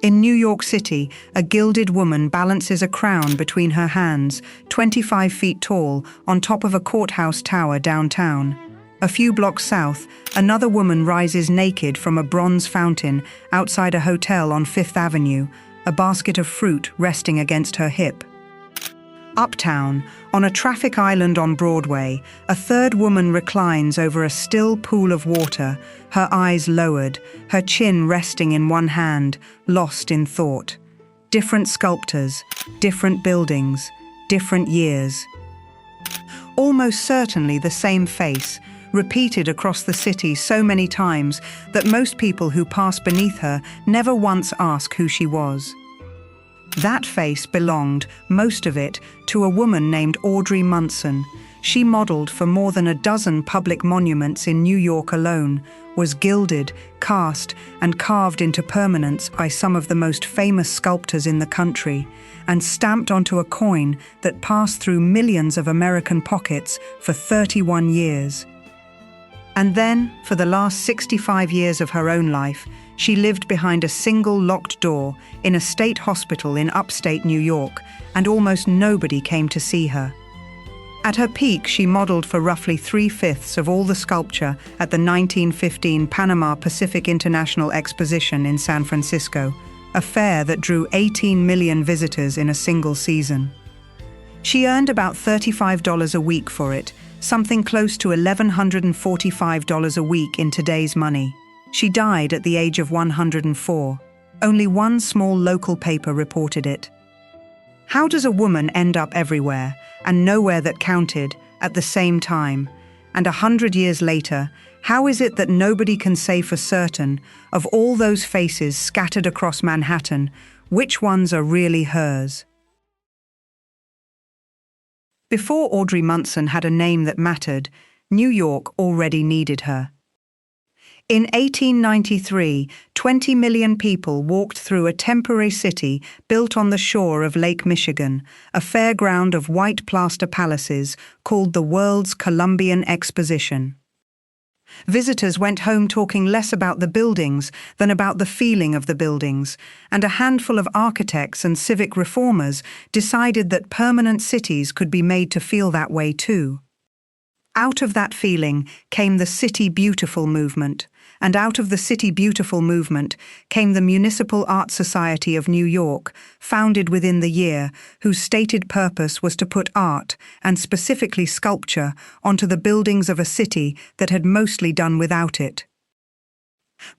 In New York City, a gilded woman balances a crown between her hands, 25 feet tall, on top of a courthouse tower downtown. A few blocks south, another woman rises naked from a bronze fountain outside a hotel on Fifth Avenue, a basket of fruit resting against her hip. Uptown, on a traffic island on Broadway, a third woman reclines over a still pool of water, her eyes lowered, her chin resting in one hand, lost in thought. Different sculptors, different buildings, different years. Almost certainly the same face, repeated across the city so many times that most people who pass beneath her never once ask who she was. That face belonged, most of it, to a woman named Audrey Munson. She modeled for more than a dozen public monuments in New York alone, was gilded, cast, and carved into permanence by some of the most famous sculptors in the country, and stamped onto a coin that passed through millions of American pockets for 31 years. And then, for the last 65 years of her own life, she lived behind a single locked door in a state hospital in upstate New York, and almost nobody came to see her. At her peak, she modeled for roughly 3/5 of all the sculpture at the 1915 Panama Pacific International Exposition in San Francisco, a fair that drew 18 million visitors in a single season. She earned about $35 a week for it, something close to $1,145 a week in today's money. She died at the age of 104. Only one small local paper reported it. How does a woman end up everywhere, and nowhere that counted, at the same time? And 100 years later, how is it that nobody can say for certain, of all those faces scattered across Manhattan, which ones are really hers? Before Audrey Munson had a name that mattered, New York already needed her. In 1893, 20 million people walked through a temporary city built on the shore of Lake Michigan, a fairground of white plaster palaces called the World's Columbian Exposition. Visitors went home talking less about the buildings than about the feeling of the buildings, and a handful of architects and civic reformers decided that permanent cities could be made to feel that way too. Out of that feeling came the City Beautiful movement, and out of the City Beautiful movement came the Municipal Art Society of New York, founded within the year, whose stated purpose was to put art, and specifically sculpture, onto the buildings of a city that had mostly done without it.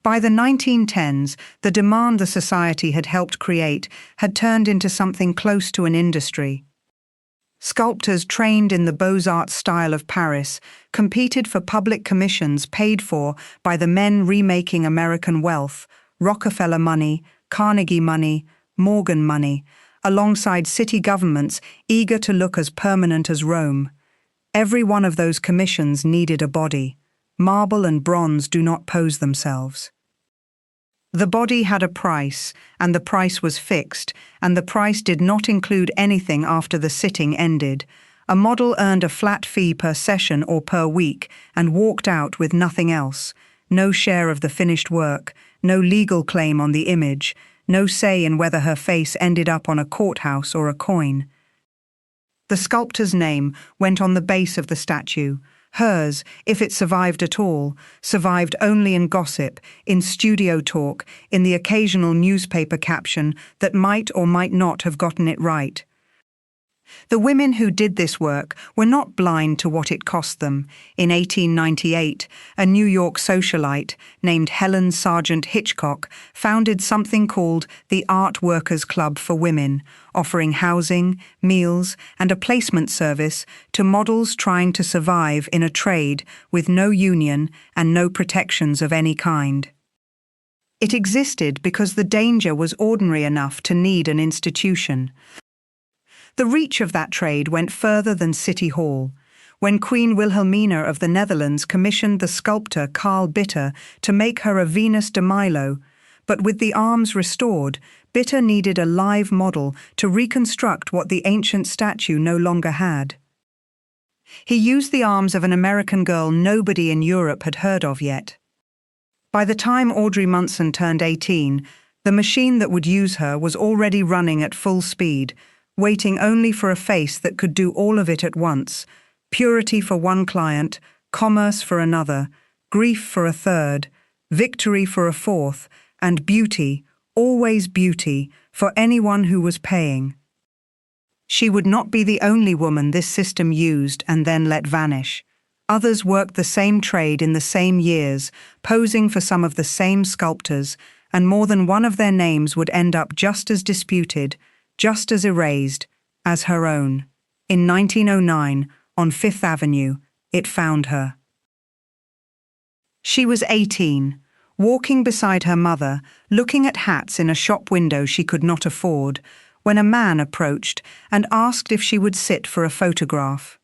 By the 1910s, the demand the society had helped create had turned into something close to an industry. Sculptors trained in the Beaux-Arts style of Paris competed for public commissions paid for by the men remaking American wealth, Rockefeller money, Carnegie money, Morgan money, alongside city governments eager to look as permanent as Rome. Every one of those commissions needed a body. Marble and bronze do not pose themselves. The body had a price, and the price was fixed, and the price did not include anything after the sitting ended. A model earned a flat fee per session or per week and walked out with nothing else. No share of the finished work, no legal claim on the image, no say in whether her face ended up on a courthouse or a coin. The sculptor's name went on the base of the statue. Hers, if it survived at all, survived only in gossip, in studio talk, in the occasional newspaper caption that might or might not have gotten it right. The women who did this work were not blind to what it cost them. In 1898, a New York socialite named Helen Sargent Hitchcock founded something called the Art Workers Club for Women, offering housing, meals, and a placement service to models trying to survive in a trade with no union and no protections of any kind. It existed because the danger was ordinary enough to need an institution. The reach of that trade went further than City Hall. When Queen Wilhelmina of the Netherlands commissioned the sculptor Carl Bitter to make her a Venus de Milo, but with the arms restored, Bitter needed a live model to reconstruct what the ancient statue no longer had. He used the arms of an American girl nobody in Europe had heard of yet. By the time Audrey Munson turned 18, The machine that would use her was already running at full speed, waiting only for a face that could do all of it at once: purity for one client, commerce for another, grief for a third, victory for a fourth, and beauty, always beauty, for anyone who was paying. She would not be the only woman this system used and then let vanish. Others worked the same trade in the same years, posing for some of the same sculptors, and more than one of their names would end up just as disputed, just as erased, as her own. In 1909, on Fifth Avenue, it found her. She was 18, walking beside her mother, looking at hats in a shop window she could not afford, when a man approached and asked if she would sit for a photograph.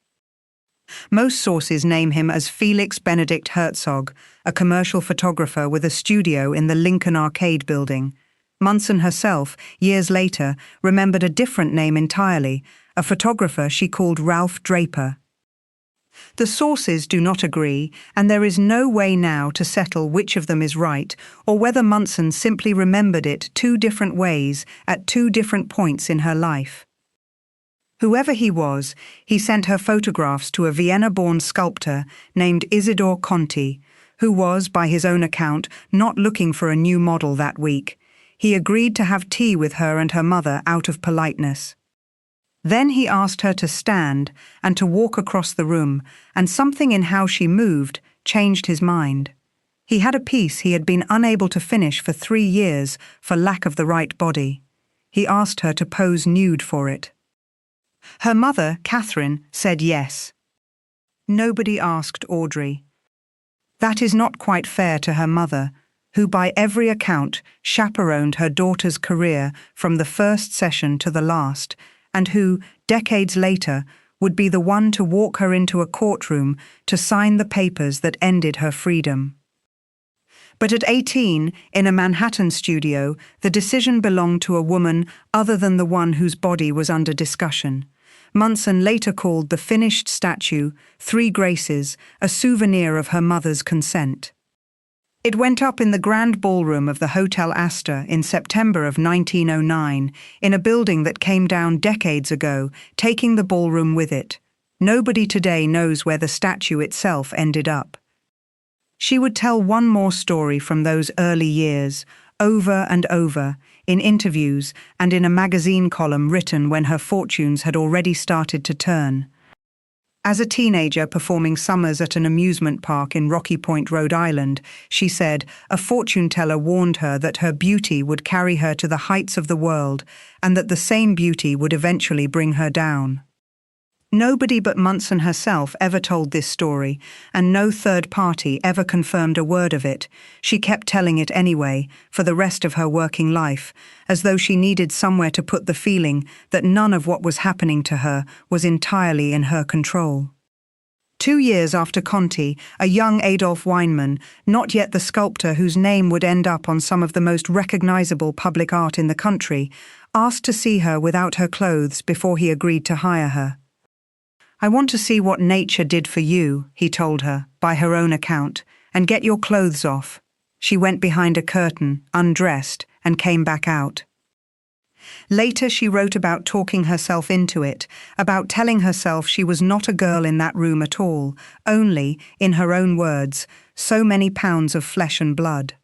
Most sources name him as Felix Benedict Herzog, a commercial photographer with a studio in the Lincoln Arcade building. Munson herself, years later, remembered a different name entirely, a photographer she called Ralph Draper. The sources do not agree, and there is no way now to settle which of them is right, or whether Munson simply remembered it two different ways at two different points in her life. Whoever he was, he sent her photographs to a Vienna-born sculptor named Isidore Conti, who was, by his own account, not looking for a new model that week. He agreed to have tea with her and her mother out of politeness. Then he asked her to stand and to walk across the room, and something in how she moved changed his mind. He had a piece he had been unable to finish for 3 years for lack of the right body. He asked her to pose nude for it. Her mother, Catherine, said yes. Nobody asked Audrey. That is not quite fair to her mother, who by every account chaperoned her daughter's career from the first session to the last, and who, decades later, would be the one to walk her into a courtroom to sign the papers that ended her freedom. But at 18, in a Manhattan studio, the decision belonged to a woman other than the one whose body was under discussion. Munson later called the finished statue, Three Graces, a souvenir of her mother's consent. It went up in the grand ballroom of the Hotel Astor in September of 1909, in a building that came down decades ago, taking the ballroom with it. Nobody today knows where the statue itself ended up. She would tell one more story from those early years, over and over, in interviews and in a magazine column written when her fortunes had already started to turn. As a teenager performing summers at an amusement park in Rocky Point, Rhode Island, she said a fortune teller warned her that her beauty would carry her to the heights of the world and that the same beauty would eventually bring her down. Nobody but Munson herself ever told this story, and no third party ever confirmed a word of it. She kept telling it anyway, for the rest of her working life, as though she needed somewhere to put the feeling that none of what was happening to her was entirely in her control. 2 years after Conti, a young Adolf Weinman, not yet the sculptor whose name would end up on some of the most recognizable public art in the country, asked to see her without her clothes before he agreed to hire her. "I want to see what nature did for you," he told her, by her own account, "and get your clothes off." She went behind a curtain, undressed, and came back out. Later she wrote about talking herself into it, about telling herself she was not a girl in that room at all, only, in her own words, so many pounds of flesh and blood.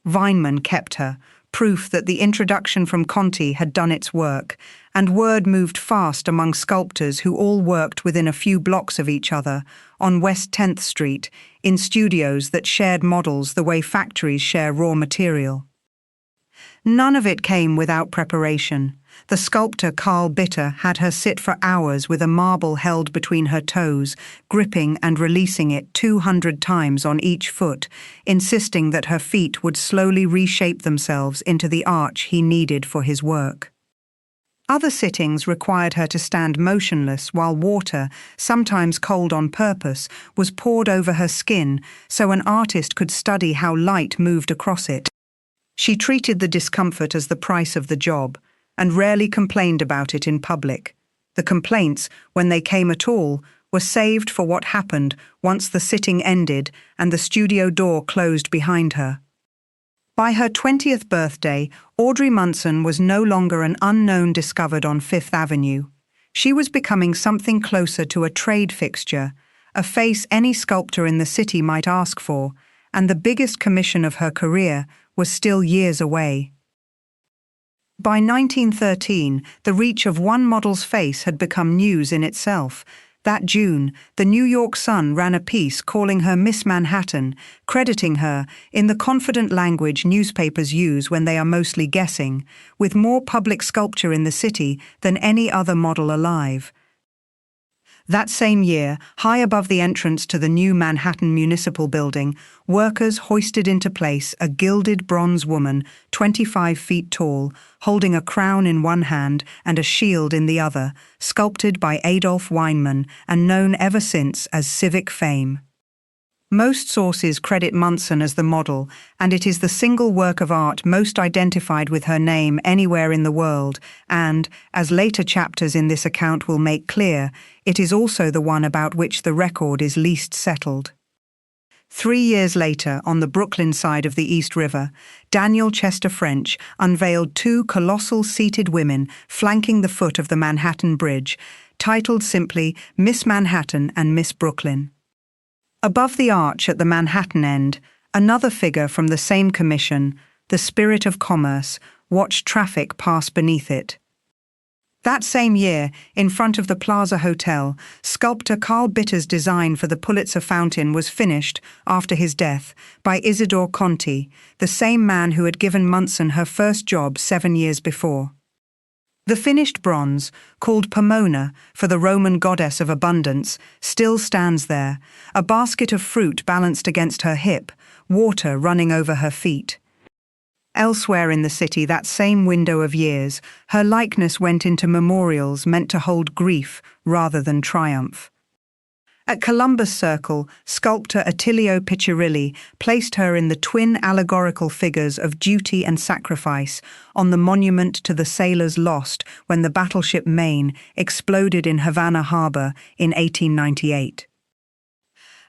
Weinman kept her, proof that the introduction from Conti had done its work, and word moved fast among sculptors who all worked within a few blocks of each other, on West 10th Street, in studios that shared models the way factories share raw material. None of it came without preparation. The sculptor Carl Bitter had her sit for hours with a marble held between her toes, gripping and releasing it 200 times on each foot, insisting that her feet would slowly reshape themselves into the arch he needed for his work. Other sittings required her to stand motionless while water, sometimes cold on purpose, was poured over her skin so an artist could study how light moved across it. She treated the discomfort as the price of the job, and rarely complained about it in public. The complaints, when they came at all, were saved for what happened once the sitting ended and the studio door closed behind her. By her 20th birthday, Audrey Munson was no longer an unknown discovered on Fifth Avenue. She was becoming something closer to a trade fixture, a face any sculptor in the city might ask for, and the biggest commission of her career was still years away. By 1913, the reach of one model's face had become news in itself. That June, the New York Sun ran a piece calling her Miss Manhattan, crediting her, in the confident language newspapers use when they are mostly guessing, with more public sculpture in the city than any other model alive. That same year, high above the entrance to the new Manhattan Municipal Building, workers hoisted into place a gilded bronze woman, 25 feet tall, holding a crown in one hand and a shield in the other, sculpted by Adolf Weinman and known ever since as Civic Fame. Most sources credit Munson as the model, and it is the single work of art most identified with her name anywhere in the world, and, as later chapters in this account will make clear, it is also the one about which the record is least settled. 3 years later, on the Brooklyn side of the East River, Daniel Chester French unveiled 2 colossal seated women flanking the foot of the Manhattan Bridge, titled simply Miss Manhattan and Miss Brooklyn. Above the arch at the Manhattan end, another figure from the same commission, the Spirit of Commerce, watched traffic pass beneath it. That same year, in front of the Plaza Hotel, sculptor Carl Bitter's design for the Pulitzer Fountain was finished, after his death, by Isidore Conti, the same man who had given Munson her first job 7 years before. The finished bronze, called Pomona for the Roman goddess of abundance, still stands there, a basket of fruit balanced against her hip, water running over her feet. Elsewhere in the city that same window of years, her likeness went into memorials meant to hold grief rather than triumph. At Columbus Circle, sculptor Attilio Piccirilli placed her in the twin allegorical figures of duty and sacrifice on the monument to the sailors lost when the battleship Maine exploded in Havana Harbor in 1898.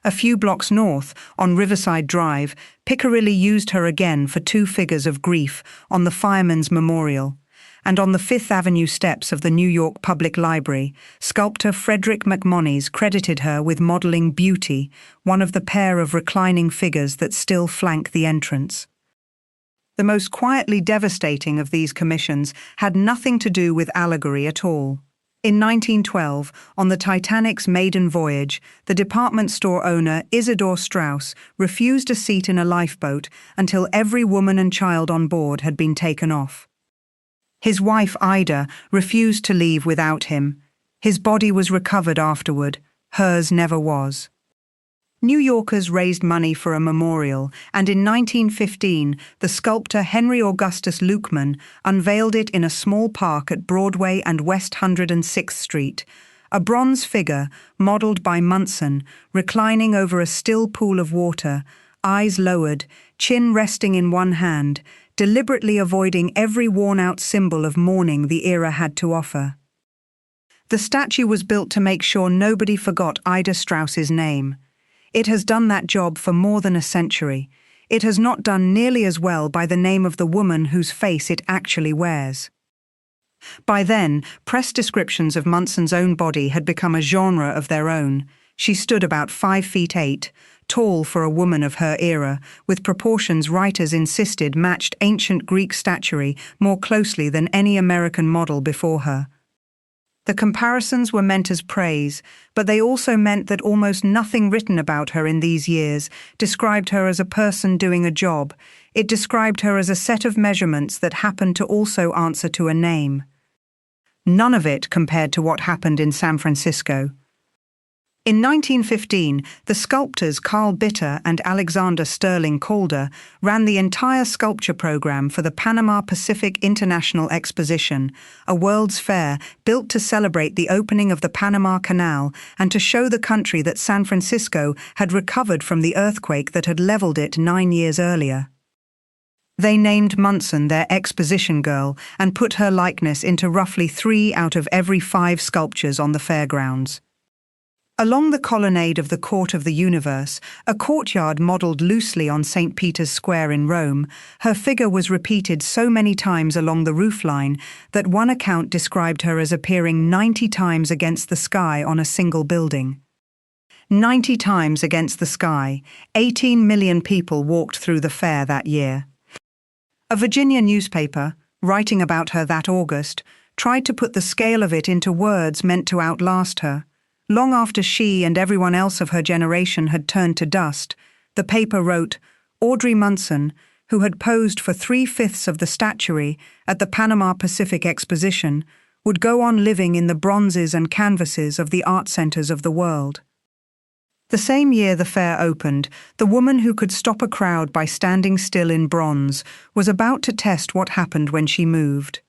A few blocks north, on Riverside Drive, Piccirilli used her again for 2 figures of grief on the Firemen's Memorial. And on the Fifth Avenue steps of the New York Public Library, sculptor Frederick MacMonnies credited her with modeling Beauty, one of the pair of reclining figures that still flank the entrance. The most quietly devastating of these commissions had nothing to do with allegory at all. In 1912, on the Titanic's maiden voyage, the department store owner Isidore Straus refused a seat in a lifeboat until every woman and child on board had been taken off. His wife, Ida, refused to leave without him. His body was recovered afterward. Hers never was. New Yorkers raised money for a memorial, and in 1915, the sculptor Henry Augustus Lukeman unveiled it in a small park at Broadway and West 106th Street, a bronze figure, modeled by Munson, reclining over a still pool of water, eyes lowered, chin resting in one hand, deliberately avoiding every worn-out symbol of mourning the era had to offer. The statue was built to make sure nobody forgot Ida Straus's name. It has done that job for more than a century. It has not done nearly as well by the name of the woman whose face it actually wears. By then, press descriptions of Munson's own body had become a genre of their own. She stood about 5'8", tall for a woman of her era, with proportions writers insisted matched ancient Greek statuary more closely than any American model before her. The comparisons were meant as praise, but they also meant that almost nothing written about her in these years described her as a person doing a job. It described her as a set of measurements that happened to also answer to a name. None of it compared to what happened in San Francisco. In 1915, the sculptors Carl Bitter and Alexander Sterling Calder ran the entire sculpture program for the Panama Pacific International Exposition, a World's Fair built to celebrate the opening of the Panama Canal and to show the country that San Francisco had recovered from the earthquake that had leveled it 9 years earlier. They named Munson their exposition girl and put her likeness into roughly 3 out of every 5 sculptures on the fairgrounds. Along the colonnade of the Court of the Universe, a courtyard modelled loosely on St. Peter's Square in Rome, her figure was repeated so many times along the roofline that one account described her as appearing 90 times against the sky on a single building. 90 times against the sky, 18 million people walked through the fair that year. A Virginia newspaper, writing about her that August, tried to put the scale of it into words meant to outlast her. Long after she and everyone else of her generation had turned to dust, the paper wrote, Audrey Munson, who had posed for 3/5 of the statuary at the Panama Pacific Exposition, would go on living in the bronzes and canvases of the art centers of the world. The same year the fair opened, the woman who could stop a crowd by standing still in bronze was about to test what happened when she moved.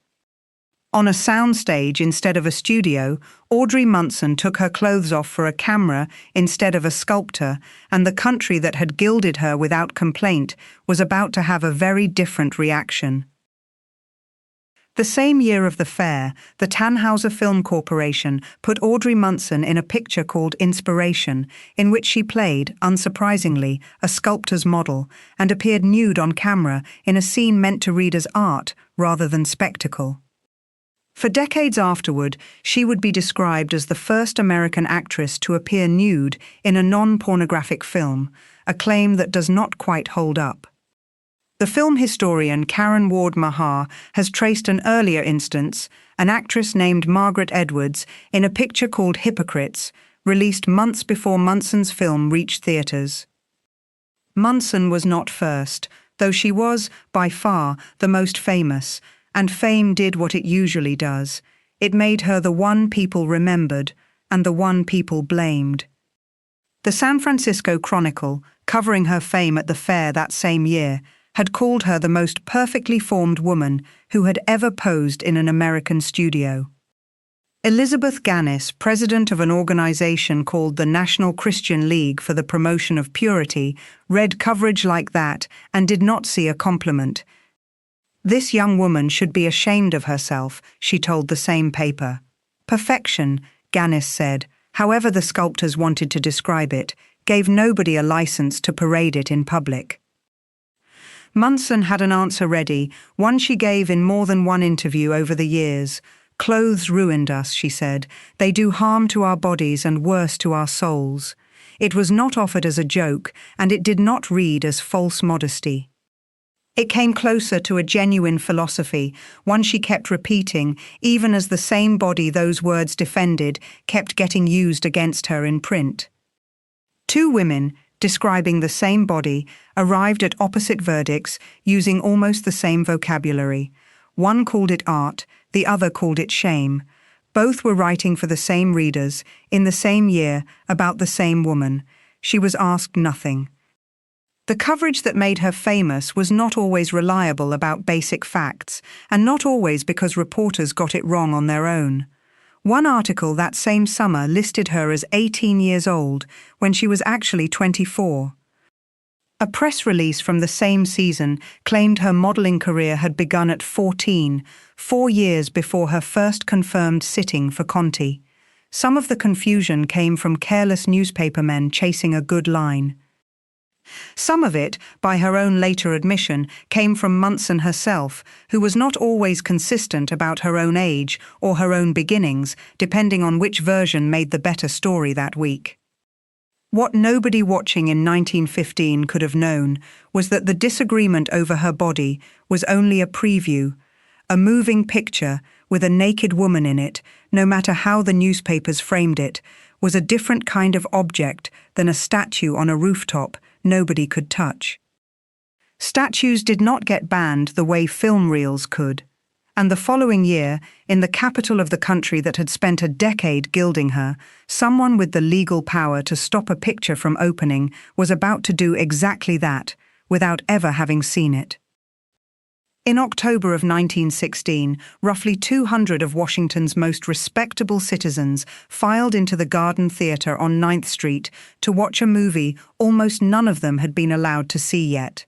On a soundstage instead of a studio, Audrey Munson took her clothes off for a camera instead of a sculptor, and the country that had gilded her without complaint was about to have a very different reaction. The same year of the fair, the Tannhauser Film Corporation put Audrey Munson in a picture called Inspiration, in which she played, unsurprisingly, a sculptor's model, and appeared nude on camera in a scene meant to read as art rather than spectacle. For decades afterward, she would be described as the first American actress to appear nude in a non-pornographic film, a claim that does not quite hold up. The film historian Karen Ward Mahar has traced an earlier instance, an actress named Margaret Edwards, in a picture called Hypocrites, released months before Munson's film reached theaters. Munson was not first, though she was, by far, the most famous, and fame did what it usually does. It made her the one people remembered and the one people blamed. The San Francisco Chronicle, covering her fame at the fair that same year, had called her the most perfectly formed woman who had ever posed in an American studio. Elizabeth Gannis, president of an organization called the National Christian League for the Promotion of Purity, read coverage like that and did not see a compliment. This young woman should be ashamed of herself, she told the same paper. Perfection, Gannis said, however the sculptors wanted to describe it, gave nobody a license to parade it in public. Munson had an answer ready, one she gave in more than one interview over the years. Clothes ruined us, she said. They do harm to our bodies and worse to our souls. It was not offered as a joke, and it did not read as false modesty. It came closer to a genuine philosophy, one she kept repeating, even as the same body those words defended kept getting used against her in print. Two women, describing the same body, arrived at opposite verdicts using almost the same vocabulary. One called it art, the other called it shame. Both were writing for the same readers, in the same year, about the same woman. She was asked nothing. The coverage that made her famous was not always reliable about basic facts, and not always because reporters got it wrong on their own. One article that same summer listed her as 18 years old, when she was actually 24. A press release from the same season claimed her modeling career had begun at 14, 4 years before her first confirmed sitting for Conti. Some of the confusion came from careless newspapermen chasing a good line. Some of it, by her own later admission, came from Munson herself, who was not always consistent about her own age or her own beginnings, depending on which version made the better story that week. What nobody watching in 1915 could have known was that the disagreement over her body was only a preview, a moving picture with a naked woman in it, no matter how the newspapers framed it, was a different kind of object than a statue on a rooftop nobody could touch. Statues did not get banned the way film reels could, and the following year, in the capital of the country that had spent a decade gilding her, someone with the legal power to stop a picture from opening was about to do exactly that, without ever having seen it. In October of 1916, roughly 200 of Washington's most respectable citizens filed into the Garden Theatre on 9th Street to watch a movie almost none of them had been allowed to see yet.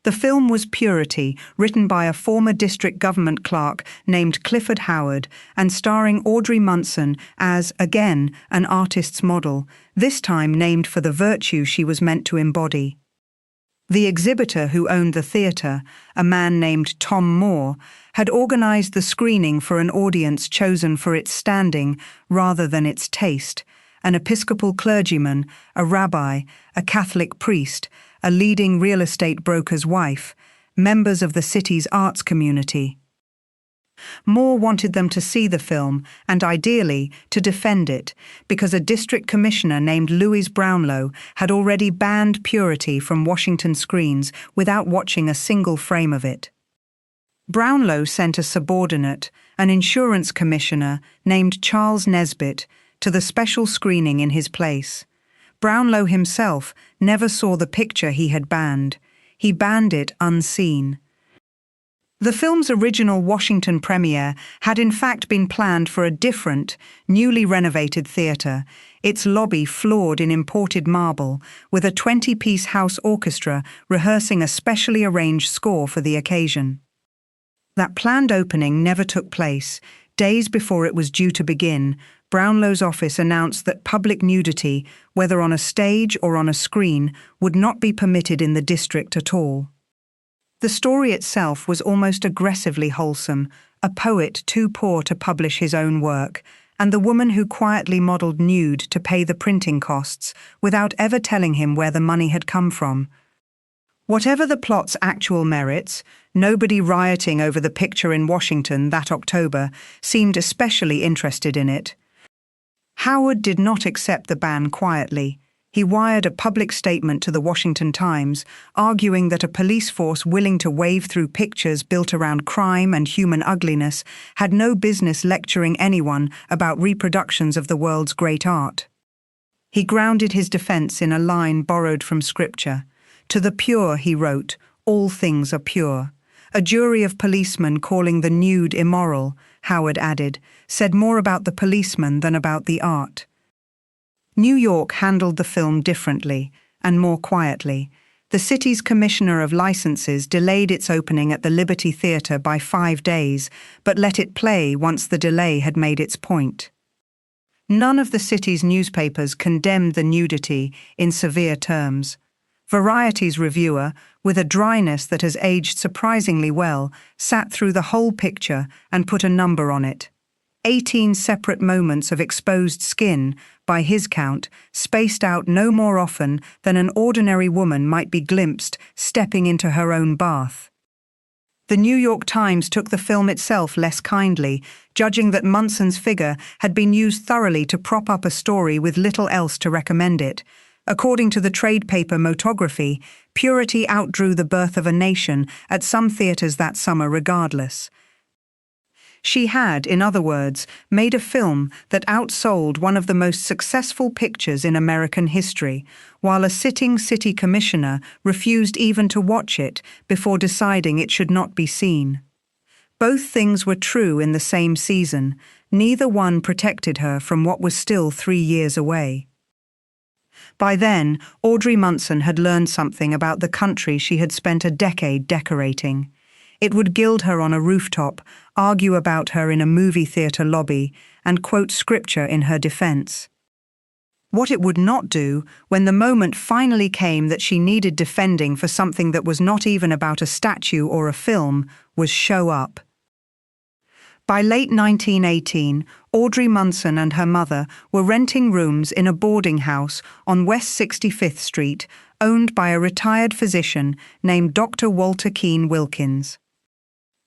The film was Purity, written by a former district government clerk named Clifford Howard and starring Audrey Munson as, again, an artist's model, this time named for the virtue she was meant to embody. The exhibitor who owned the theatre, a man named Tom Moore, had organized the screening for an audience chosen for its standing rather than its taste: an Episcopal clergyman, a rabbi, a Catholic priest, a leading real estate broker's wife, members of the city's arts community. Moore wanted them to see the film and, ideally, to defend it, because a district commissioner named Louis Brownlow had already banned Purity from Washington screens without watching a single frame of it. Brownlow sent a subordinate, an insurance commissioner named Charles Nesbitt, to the special screening in his place. Brownlow himself never saw the picture he had banned. He banned it unseen. The film's original Washington premiere had in fact been planned for a different, newly renovated theatre, its lobby floored in imported marble, with a 20-piece house orchestra rehearsing a specially arranged score for the occasion. That planned opening never took place. Days before it was due to begin, Brownlow's office announced that public nudity, whether on a stage or on a screen, would not be permitted in the district at all. The story itself was almost aggressively wholesome, a poet too poor to publish his own work, and the woman who quietly modelled nude to pay the printing costs without ever telling him where the money had come from. Whatever the plot's actual merits, nobody rioting over the picture in Washington that October seemed especially interested in it. Howard did not accept the ban quietly. He wired a public statement to the Washington Times, arguing that a police force willing to wave through pictures built around crime and human ugliness had no business lecturing anyone about reproductions of the world's great art. He grounded his defense in a line borrowed from Scripture. "To the pure," he wrote, "all things are pure." A jury of policemen calling the nude immoral, Howard added, said more about the policeman than about the art. New York handled the film differently, and more quietly. The city's commissioner of licenses delayed its opening at the Liberty Theatre by 5 days, but let it play once the delay had made its point. None of the city's newspapers condemned the nudity in severe terms. Variety's reviewer, with a dryness that has aged surprisingly well, sat through the whole picture and put a number on it. 18 separate moments of exposed skin, by his count, spaced out no more often than an ordinary woman might be glimpsed stepping into her own bath. The New York Times took the film itself less kindly, judging that Munson's figure had been used thoroughly to prop up a story with little else to recommend it. According to the trade paper Motography, Purity outdrew The Birth of a Nation at some theaters that summer regardless. She had, in other words, made a film that outsold one of the most successful pictures in American history, while a sitting city commissioner refused even to watch it before deciding it should not be seen. Both things were true in the same season. Neither one protected her from what was still 3 years away. By then, Audrey Munson had learned something about the country she had spent a decade decorating. It would gild her on a rooftop, argue about her in a movie theatre lobby, and quote scripture in her defense. What it would not do, when the moment finally came that she needed defending for something that was not even about a statue or a film, was show up. By late 1918, Audrey Munson and her mother were renting rooms in a boarding house on West 65th Street, owned by a retired physician named Dr. Walter Keene Wilkins.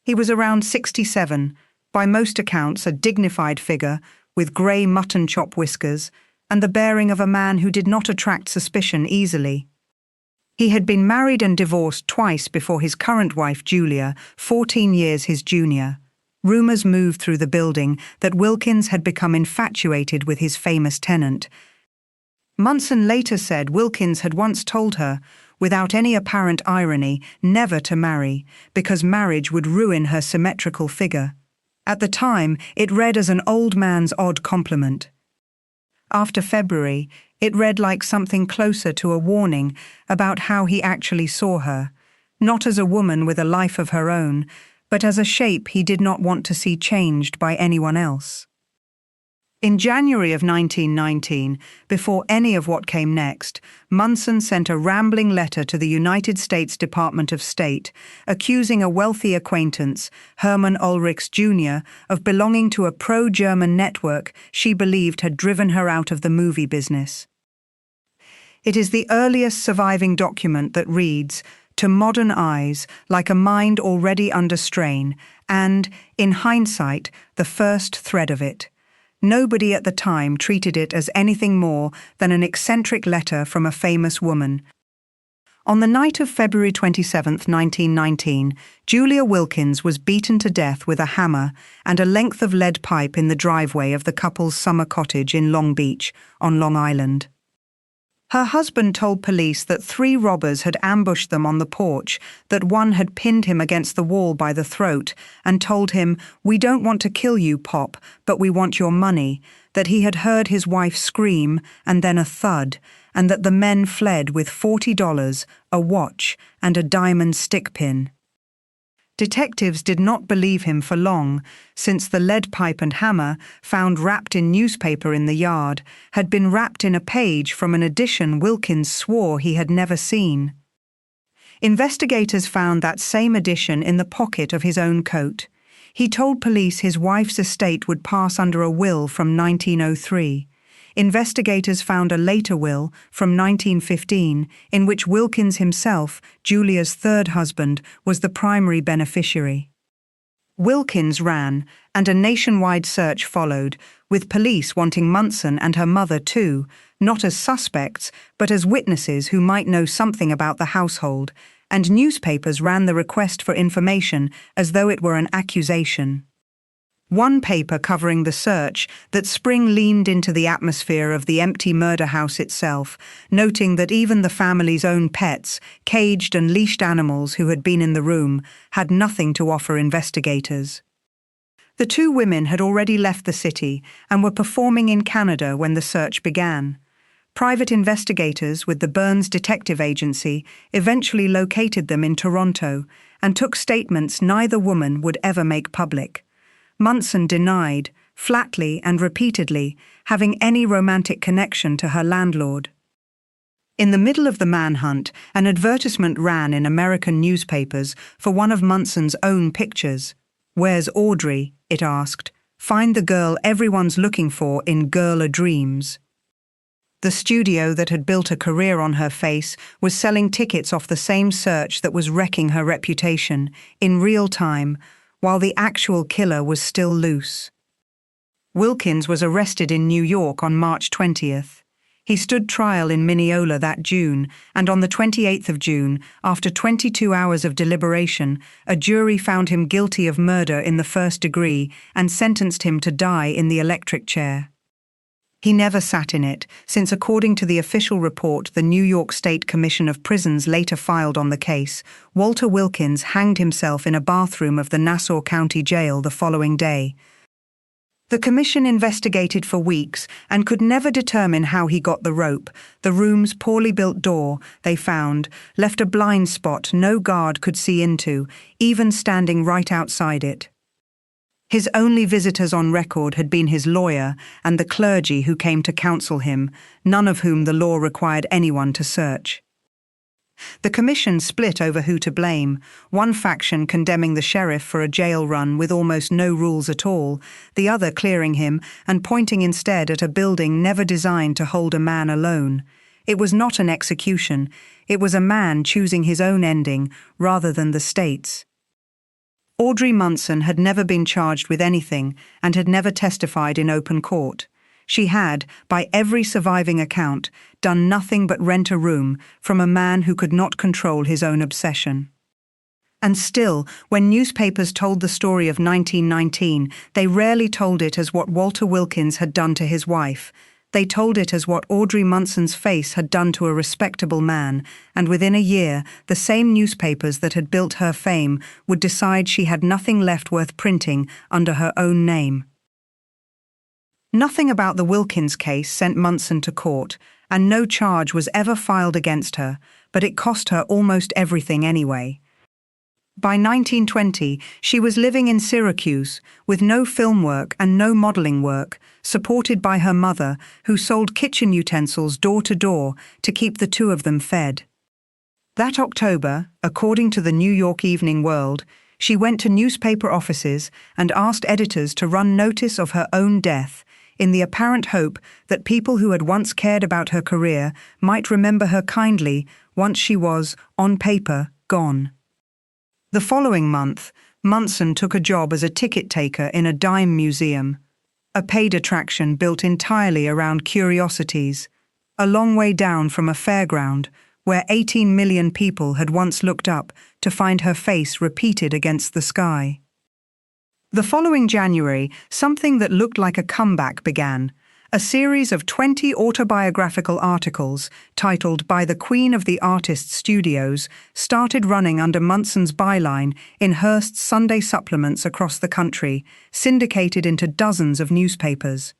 He was around 67, by most accounts a dignified figure, with grey mutton chop whiskers, and the bearing of a man who did not attract suspicion easily. He had been married and divorced twice before his current wife Julia, 14 years his junior. Rumours moved through the building that Wilkins had become infatuated with his famous tenant. Munson later said Wilkins had once told her, without any apparent irony, never to marry, because marriage would ruin her symmetrical figure. At the time, it read as an old man's odd compliment. After February, it read like something closer to a warning about how he actually saw her. not as a woman with a life of her own, but as a shape he did not want to see changed by anyone else. In January of 1919, before any of what came next, Munson sent a rambling letter to the United States Department of State, accusing a wealthy acquaintance, Hermann Ulrichs Jr., of belonging to a pro-German network she believed had driven her out of the movie business. It is the earliest surviving document that reads, "To modern eyes, like a mind already under strain, and, in hindsight, the first thread of it." Nobody at the time treated it as anything more than an eccentric letter from a famous woman. On the night of February 27, 1919, Julia Wilkins was beaten to death with a hammer and a length of lead pipe in the driveway of the couple's summer cottage in Long Beach, on Long Island. Her husband told police that 3 robbers had ambushed them on the porch, that one had pinned him against the wall by the throat and told him, "We don't want to kill you, Pop, but we want your money," that he had heard his wife scream and then a thud, and that the men fled with $40, a watch, and a diamond stick pin. Detectives did not believe him for long, since the lead pipe and hammer, found wrapped in newspaper in the yard, had been wrapped in a page from an edition Wilkins swore he had never seen. Investigators found that same edition in the pocket of his own coat. He told police his wife's estate would pass under a will from 1903. Investigators found a later will, from 1915, in which Wilkins himself, Julia's third husband, was the primary beneficiary. Wilkins ran, and a nationwide search followed, with police wanting Munson and her mother too, not as suspects, but as witnesses who might know something about the household, and newspapers ran the request for information as though it were an accusation. One paper covering the search, That Spring leaned into the atmosphere of the empty murder house itself, noting that even the family's own pets, caged and leashed animals who had been in the room, had nothing to offer investigators. The 2 women had already left the city and were performing in Canada when the search began. Private investigators with the Burns Detective Agency eventually located them in Toronto and took statements neither woman would ever make public. Munson denied, flatly and repeatedly, having any romantic connection to her landlord. In the middle of the manhunt, an advertisement ran in American newspapers for one of Munson's own pictures. "Where's Audrey?" it asked. "Find the girl everyone's looking for in Girl o' Dreams." The studio that had built a career on her face was selling tickets off the same search that was wrecking her reputation, in real time, while the actual killer was still loose. Wilkins was arrested in New York on March 20th. He stood trial in Mineola that June, and on the 28th of June, after 22 hours of deliberation, a jury found him guilty of murder in the first degree and sentenced him to die in the electric chair. He never sat in it, since according to the official report the New York State Commission of Prisons later filed on the case, Walter Wilkins hanged himself in a bathroom of the Nassau County Jail the following day. The commission investigated for weeks and could never determine how he got the rope. The room's poorly built door, they found, left a blind spot no guard could see into, even standing right outside it. His only visitors on record had been his lawyer and the clergy who came to counsel him, none of whom the law required anyone to search. The commission split over who to blame, one faction condemning the sheriff for a jail run with almost no rules at all, the other clearing him and pointing instead at a building never designed to hold a man alone. It was not an execution, it was a man choosing his own ending rather than the state's. Audrey Munson had never been charged with anything and had never testified in open court. She had, by every surviving account, done nothing but rent a room from a man who could not control his own obsession. And still, when newspapers told the story of 1919, they rarely told it as what Walter Wilkins had done to his wife. They told it as what Audrey Munson's face had done to a respectable man, and within a year, the same newspapers that had built her fame would decide she had nothing left worth printing under her own name. Nothing about the Wilkins case sent Munson to court, and no charge was ever filed against her, but it cost her almost everything anyway. By 1920, she was living in Syracuse, with no film work and no modeling work, supported by her mother, who sold kitchen utensils door to door to keep the two of them fed. That October, according to the New York Evening World, she went to newspaper offices and asked editors to run notice of her own death, in the apparent hope that people who had once cared about her career might remember her kindly once she was, on paper, gone. The following month, Munson took a job as a ticket taker in a dime museum, a paid attraction built entirely around curiosities, a long way down from a fairground where 18 million people had once looked up to find her face repeated against the sky. The following January, something that looked like a comeback began. A series of 20 autobiographical articles, titled By the Queen of the Artists Studios, started running under Munson's byline in Hearst's Sunday supplements across the country, syndicated into dozens of newspapers.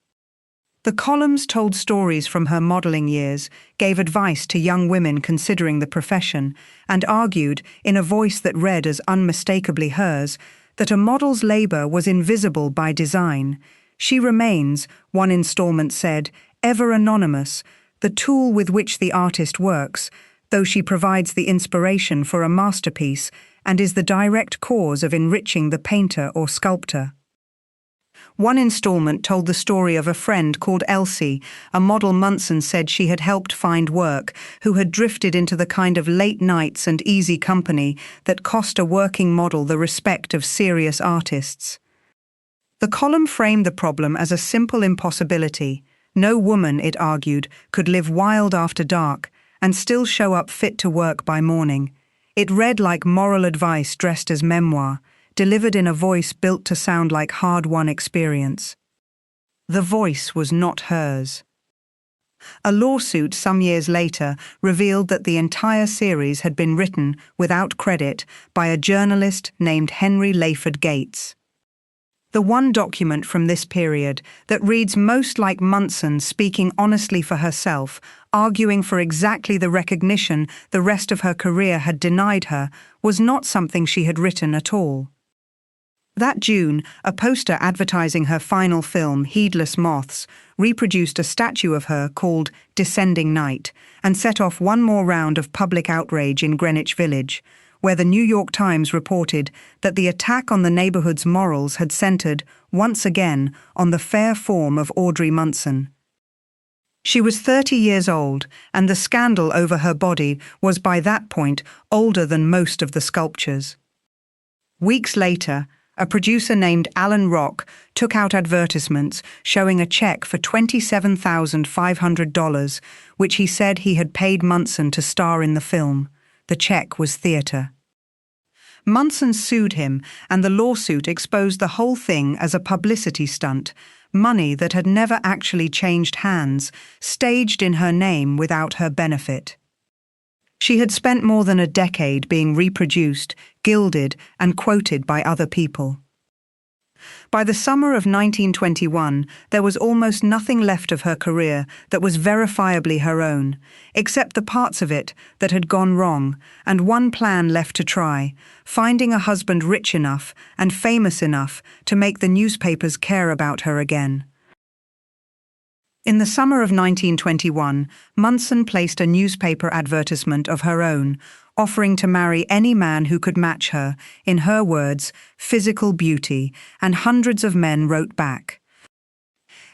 The columns told stories from her modeling years, gave advice to young women considering the profession, and argued, in a voice that read as unmistakably hers, that a model's labor was invisible by design. She remains, one installment said, ever anonymous, the tool with which the artist works, though she provides the inspiration for a masterpiece and is the direct cause of enriching the painter or sculptor. One installment told the story of a friend called Elsie, a model Munson said she had helped find work, who had drifted into the kind of late nights and easy company that cost a working model the respect of serious artists. The column framed the problem as a simple impossibility. No woman, it argued, could live wild after dark and still show up fit to work by morning. It read like moral advice dressed as memoir, delivered in a voice built to sound like hard-won experience. The voice was not hers. A lawsuit some years later revealed that the entire series had been written, without credit, by a journalist named Henry Layford Gates. The one document from this period that reads most like Munson speaking honestly for herself, arguing for exactly the recognition the rest of her career had denied her, was not something she had written at all. That June, a poster advertising her final film, Heedless Moths, reproduced a statue of her called Descending Night and set off one more round of public outrage in Greenwich Village, where the New York Times reported that the attack on the neighborhood's morals had centered, once again, on the fair form of Audrey Munson. She was 30 years old, and the scandal over her body was by that point older than most of the sculptures. Weeks later, a producer named Alan Rock took out advertisements showing a check for $27,500, which he said he had paid Munson to star in the film. The check was theatre. Munson sued him, and the lawsuit exposed the whole thing as a publicity stunt, money that had never actually changed hands, staged in her name without her benefit. She had spent more than a decade being reproduced, gilded, and quoted by other people. By the summer of 1921, there was almost nothing left of her career that was verifiably her own, except the parts of it that had gone wrong, and one plan left to try: finding a husband rich enough and famous enough to make the newspapers care about her again. In the summer of 1921, Munson placed a newspaper advertisement of her own, offering to marry any man who could match her, in her words, physical beauty, and hundreds of men wrote back.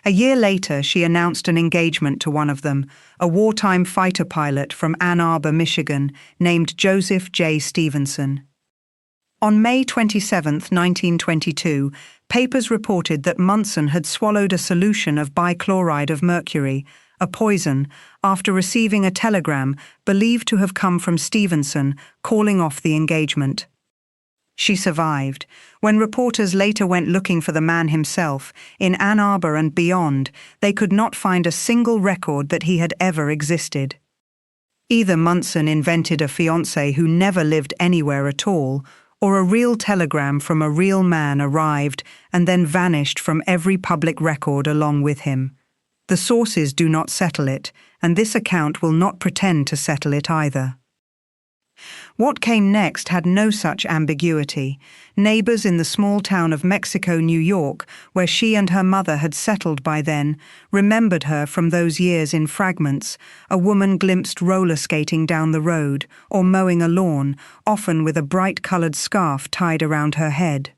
A year later, she announced an engagement to one of them, a wartime fighter pilot from Ann Arbor, Michigan, named Joseph J. Stevenson. On May 27, 1922, papers reported that Munson had swallowed a solution of bichloride of mercury, a poison, after receiving a telegram believed to have come from Stevenson calling off the engagement. She survived. When reporters later went looking for the man himself, in Ann Arbor and beyond, they could not find a single record that he had ever existed. Either Munson invented a fiancé who never lived anywhere at all, or a real telegram from a real man arrived and then vanished from every public record along with him. The sources do not settle it, and this account will not pretend to settle it either. What came next had no such ambiguity. Neighbors in the small town of Mexico, New York, where she and her mother had settled by then, remembered her from those years in fragments, a woman glimpsed roller skating down the road or mowing a lawn, often with a bright-colored scarf tied around her head.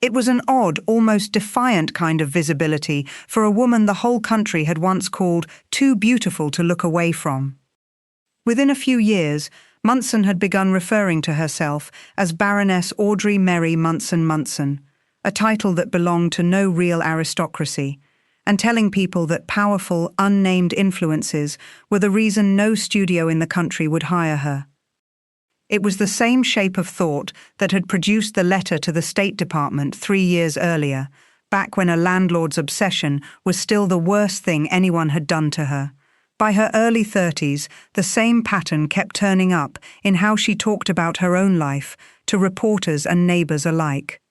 It was an odd, almost defiant kind of visibility for a woman the whole country had once called too beautiful to look away from. Within a few years, Munson had begun referring to herself as Baroness Audrey Mary Munson Munson, a title that belonged to no real aristocracy, and telling people that powerful, unnamed influences were the reason no studio in the country would hire her. It was the same shape of thought that had produced the letter to the State Department 3 years earlier, back when a landlord's obsession was still the worst thing anyone had done to her. By her early 30s, the same pattern kept turning up in how she talked about her own life to reporters and neighbors alike.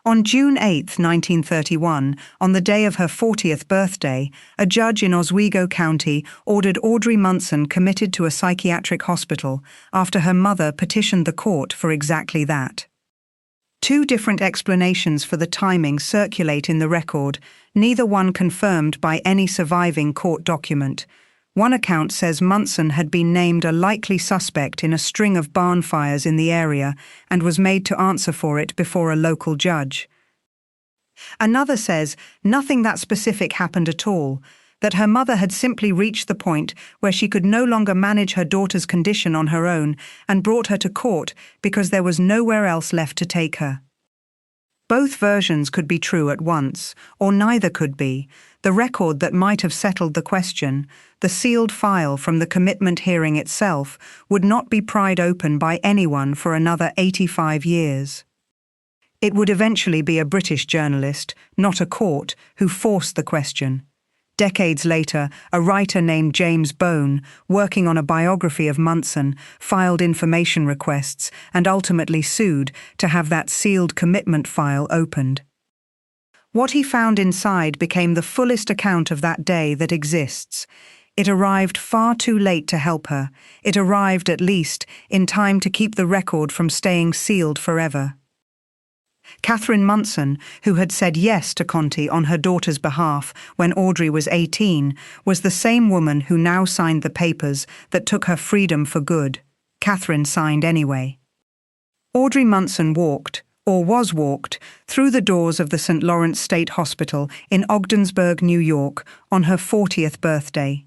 On June 8, 1931, on the day of her 40th birthday, a judge in Oswego County ordered Audrey Munson committed to a psychiatric hospital after her mother petitioned the court for exactly that. 2 different explanations for the timing circulate in the record, neither one confirmed by any surviving court document. One account says Munson had been named a likely suspect in a string of barn fires in the area and was made to answer for it before a local judge. Another says nothing that specific happened at all, that her mother had simply reached the point where she could no longer manage her daughter's condition on her own and brought her to court because there was nowhere else left to take her. Both versions could be true at once, or neither could be. The record that might have settled the question, the sealed file from the commitment hearing itself, would not be pried open by anyone for another 85 years. It would eventually be a British journalist, not a court, who forced the question. Decades later, a writer named James Bone, working on a biography of Munson, filed information requests and ultimately sued to have that sealed commitment file opened. What he found inside became the fullest account of that day that exists. It arrived far too late to help her. It arrived, at least, in time to keep the record from staying sealed forever. Catherine Munson, who had said yes to Conti on her daughter's behalf when Audrey was 18, was the same woman who now signed the papers that took her freedom for good. Catherine signed anyway. Audrey Munson walked, or was walked, through the doors of the St. Lawrence State Hospital in Ogdensburg, New York, on her 40th birthday.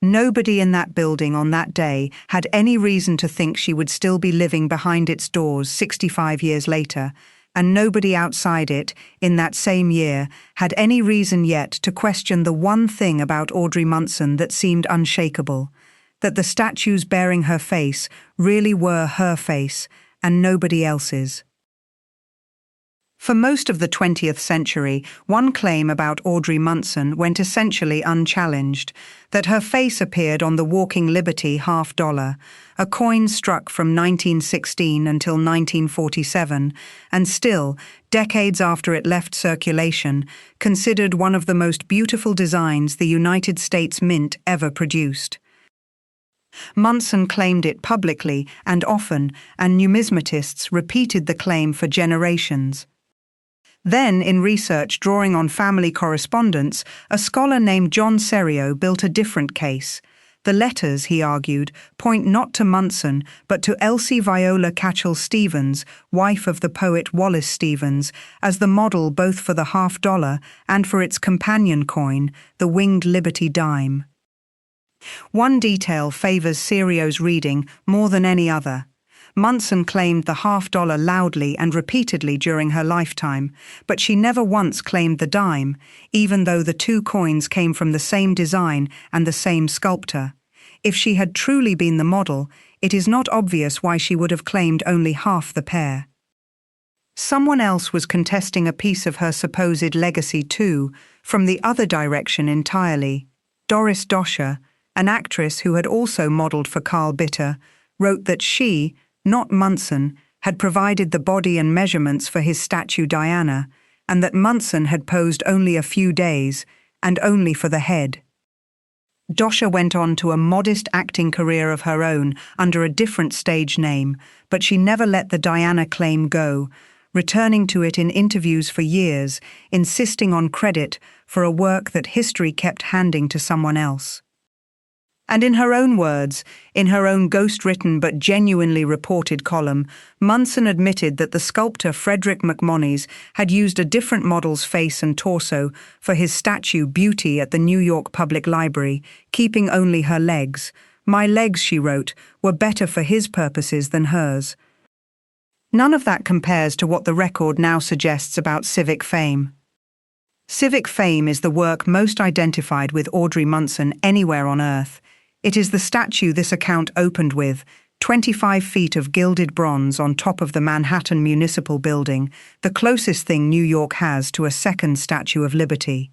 Nobody in that building on that day had any reason to think she would still be living behind its doors 65 years later, and nobody outside it, in that same year, had any reason yet to question the one thing about Audrey Munson that seemed unshakable, that the statues bearing her face really were her face, and nobody else's. For most of the 20th century, one claim about Audrey Munson went essentially unchallenged, that her face appeared on the Walking Liberty $50, a coin struck from 1916 until 1947, and still, decades after it left circulation, considered one of the most beautiful designs the United States Mint ever produced. Munson claimed it publicly and often, and numismatists repeated the claim for generations. Then, in research drawing on family correspondence, a scholar named John Serio built a different case. The letters, he argued, point not to Munson, but to Elsie Viola Catchell Stevens, wife of the poet Wallace Stevens, as the model both for the $50 and for its companion coin, the Winged Liberty dime. One detail favors Serio's reading more than any other. Munson claimed the $50 loudly and repeatedly during her lifetime, but she never once claimed the dime, even though the 2 coins came from the same design and the same sculptor. If she had truly been the model, it is not obvious why she would have claimed only half the pair. Someone else was contesting a piece of her supposed legacy too, from the other direction entirely. Doris Doscher, an actress who had also modelled for Carl Bitter, wrote that she, not Munson, had provided the body and measurements for his statue Diana, and that Munson had posed only a few days, and only for the head. Dosha went on to a modest acting career of her own under a different stage name, but she never let the Diana claim go, returning to it in interviews for years, insisting on credit for a work that history kept handing to someone else. And in her own words, in her own ghost-written but genuinely reported column, Munson admitted that the sculptor Frederick MacMonnies had used a different model's face and torso for his statue Beauty at the New York Public Library, keeping only her legs. "My legs," she wrote, "were better for his purposes than hers." None of that compares to what the record now suggests about civic fame. Civic fame is the work most identified with Audrey Munson anywhere on Earth. It is the statue this account opened with, 25 feet of gilded bronze on top of the Manhattan Municipal Building, the closest thing New York has to a second Statue of Liberty.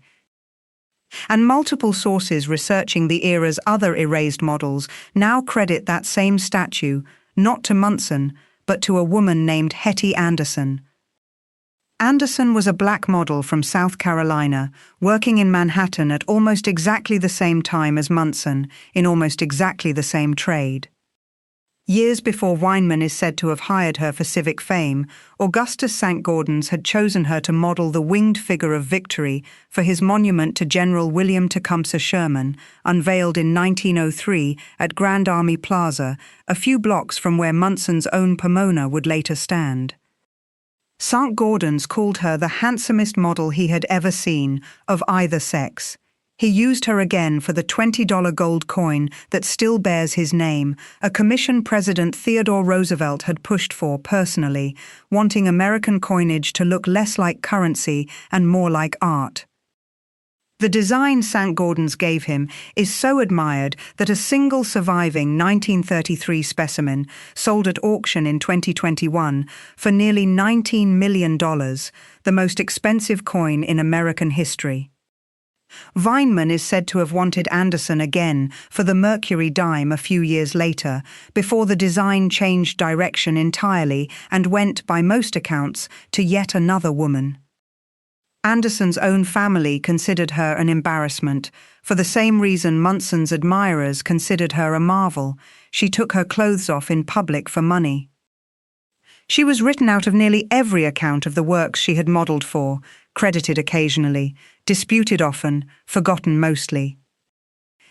And multiple sources researching the era's other erased models now credit that same statue, not to Munson, but to a woman named Hetty Anderson. Anderson was a black model from South Carolina, working in Manhattan at almost exactly the same time as Munson, in almost exactly the same trade. Years before Weinman is said to have hired her for civic fame, Augustus St. Gaudens had chosen her to model the winged figure of Victory for his monument to General William Tecumseh Sherman, unveiled in 1903 at Grand Army Plaza, a few blocks from where Munson's own Pomona would later stand. St. Gaudens called her the handsomest model he had ever seen, of either sex. He used her again for the $20 gold coin that still bears his name, a commission President Theodore Roosevelt had pushed for personally, wanting American coinage to look less like currency and more like art. The design St. Gaudens gave him is so admired that a single surviving 1933 specimen sold at auction in 2021 for nearly $19 million, the most expensive coin in American history. Weinman is said to have wanted Anderson again for the Mercury dime a few years later, before the design changed direction entirely and went, by most accounts, to yet another woman. Anderson's own family considered her an embarrassment. For the same reason Munson's admirers considered her a marvel. She took her clothes off in public for money. She was written out of nearly every account of the works she had modelled for, credited occasionally, disputed often, forgotten mostly.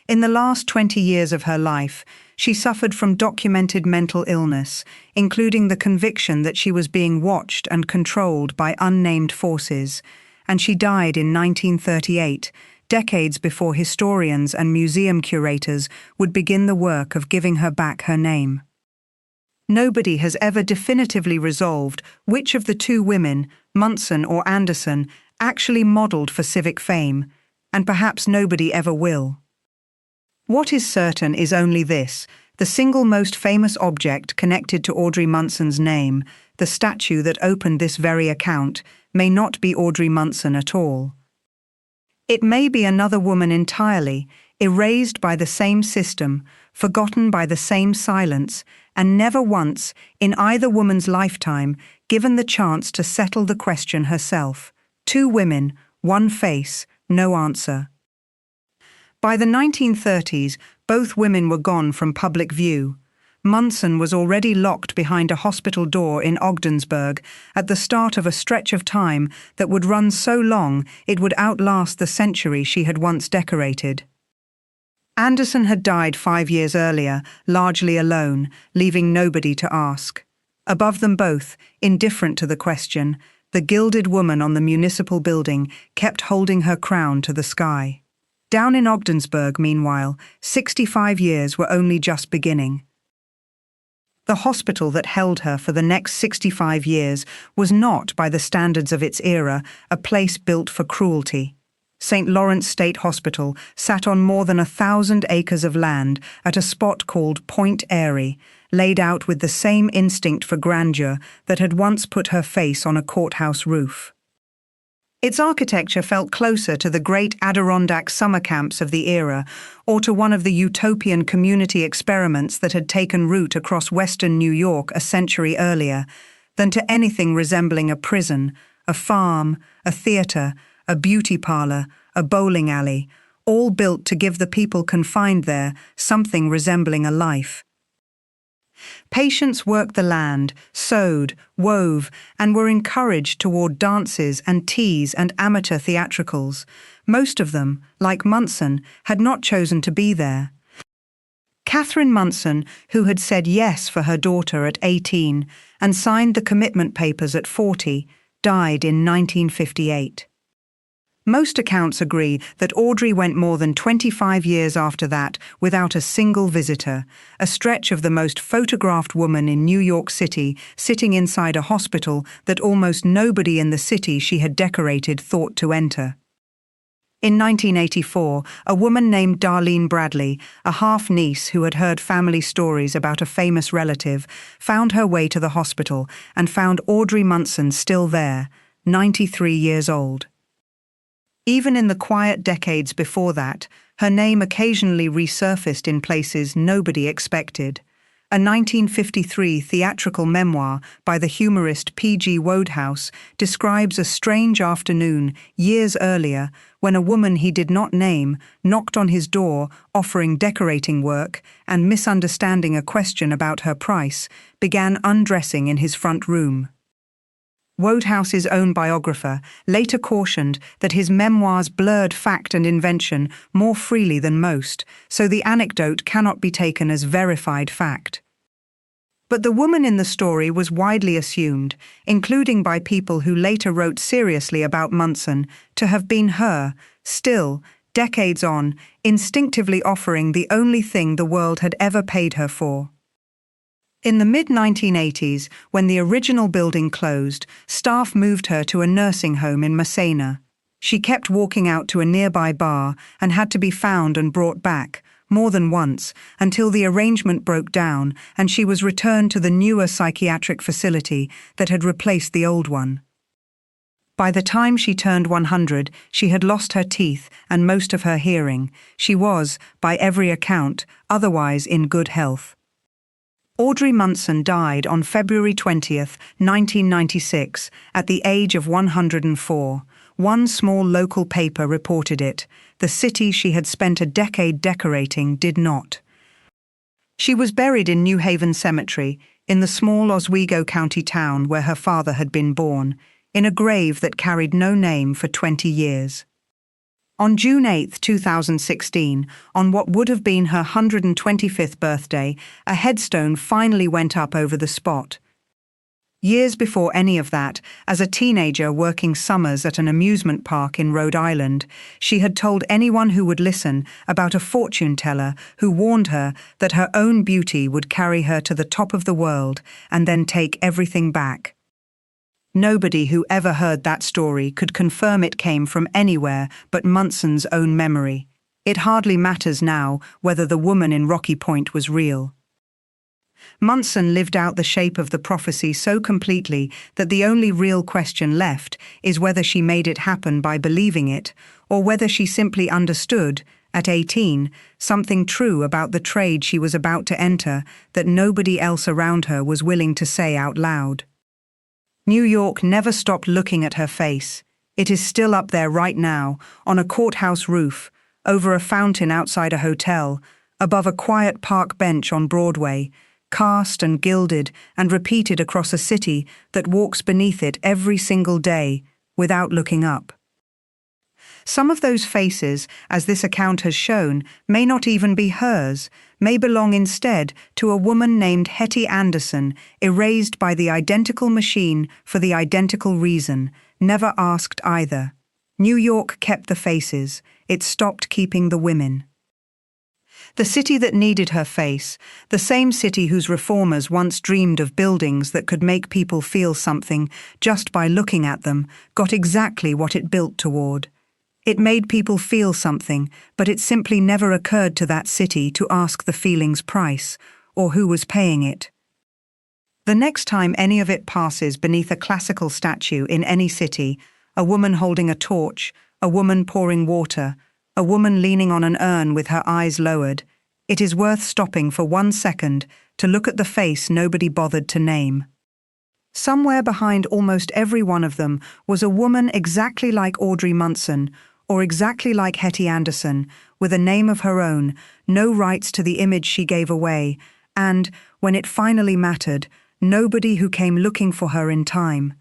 In the last 20 years of her life, she suffered from documented mental illness, including the conviction that she was being watched and controlled by unnamed forces, and she died in 1938, decades before historians and museum curators would begin the work of giving her back her name. Nobody has ever definitively resolved which of the two women, Munson or Anderson, actually modelled for civic fame, and perhaps nobody ever will. What is certain is only this: the single most famous object connected to Audrey Munson's name, the statue that opened this very account, may not be Audrey Munson at all. It may be another woman entirely, erased by the same system, forgotten by the same silence, and never once, in either woman's lifetime, given the chance to settle the question herself. Two women, one face, no answer. By the 1930s, both women were gone from public view. Munson was already locked behind a hospital door in Ogdensburg at the start of a stretch of time that would run so long it would outlast the century she had once decorated. Anderson had died 5 years earlier, largely alone, leaving nobody to ask. Above them both, indifferent to the question, the gilded woman on the municipal building kept holding her crown to the sky. Down in Ogdensburg, meanwhile, 65 years were only just beginning. The hospital that held her for the next 65 years was not, by the standards of its era, a place built for cruelty. St. Lawrence State Hospital sat on more than 1,000 acres of land at a spot called Point Airy, laid out with the same instinct for grandeur that had once put her face on a courthouse roof. Its architecture felt closer to the great Adirondack summer camps of the era, or to one of the utopian community experiments that had taken root across western New York a century earlier, than to anything resembling a prison, a farm, a theatre, a beauty parlor, a bowling alley, all built to give the people confined there something resembling a life. Patients worked the land, sewed, wove, and were encouraged toward dances and teas and amateur theatricals. Most of them, like Munson, had not chosen to be there. Catherine Munson, who had said yes for her daughter at 18 and signed the commitment papers at 40, died in 1958. Most accounts agree that Audrey went more than 25 years after that without a single visitor, a stretch of the most photographed woman in New York City sitting inside a hospital that almost nobody in the city she had decorated thought to enter. In 1984, a woman named Darlene Bradley, a half-niece who had heard family stories about a famous relative, found her way to the hospital and found Audrey Munson still there, 93 years old. Even in the quiet decades before that, her name occasionally resurfaced in places nobody expected. A 1953 theatrical memoir by the humorist P.G. Wodehouse describes a strange afternoon years earlier when a woman he did not name knocked on his door offering decorating work and, misunderstanding a question about her price, began undressing in his front room. Wodehouse's own biographer later cautioned that his memoirs blurred fact and invention more freely than most, so the anecdote cannot be taken as verified fact. But the woman in the story was widely assumed, including by people who later wrote seriously about Munson, to have been her, still, decades on, instinctively offering the only thing the world had ever paid her for. In the mid-1980s, when the original building closed, staff moved her to a nursing home in Massena. She kept walking out to a nearby bar and had to be found and brought back, more than once, until the arrangement broke down and she was returned to the newer psychiatric facility that had replaced the old one. By the time she turned 100, she had lost her teeth and most of her hearing. She was, by every account, otherwise in good health. Audrey Munson died on February 20, 1996, at the age of 104. One small local paper reported it. The city she had spent a decade decorating did not. She was buried in New Haven Cemetery, in the small Oswego County town where her father had been born, in a grave that carried no name for 20 years. On June 8, 2016, on what would have been her 125th birthday, a headstone finally went up over the spot. Years before any of that, as a teenager working summers at an amusement park in Rhode Island, she had told anyone who would listen about a fortune teller who warned her that her own beauty would carry her to the top of the world and then take everything back. Nobody who ever heard that story could confirm it came from anywhere but Munson's own memory. It hardly matters now whether the woman in Rocky Point was real. Munson lived out the shape of the prophecy so completely that the only real question left is whether she made it happen by believing it, or whether she simply understood, at 18, something true about the trade she was about to enter that nobody else around her was willing to say out loud. New York never stopped looking at her face. It is still up there right now, on a courthouse roof, over a fountain outside a hotel, above a quiet park bench on Broadway, cast and gilded and repeated across a city that walks beneath it every single day, without looking up. Some of those faces, as this account has shown, may not even be hers, may belong instead to a woman named Hetty Anderson, erased by the identical machine for the identical reason, never asked either. New York kept the faces, it stopped keeping the women. The city that needed her face, the same city whose reformers once dreamed of buildings that could make people feel something just by looking at them, got exactly what it built toward. It made people feel something, but it simply never occurred to that city to ask the feeling's price, or who was paying it. The next time any of it passes beneath a classical statue in any city, a woman holding a torch, a woman pouring water, a woman leaning on an urn with her eyes lowered, it is worth stopping for 1 second to look at the face nobody bothered to name. Somewhere behind almost every one of them was a woman exactly like Audrey Munson, or exactly like Hetty Anderson, with a name of her own, no rights to the image she gave away, and, when it finally mattered, nobody who came looking for her in time.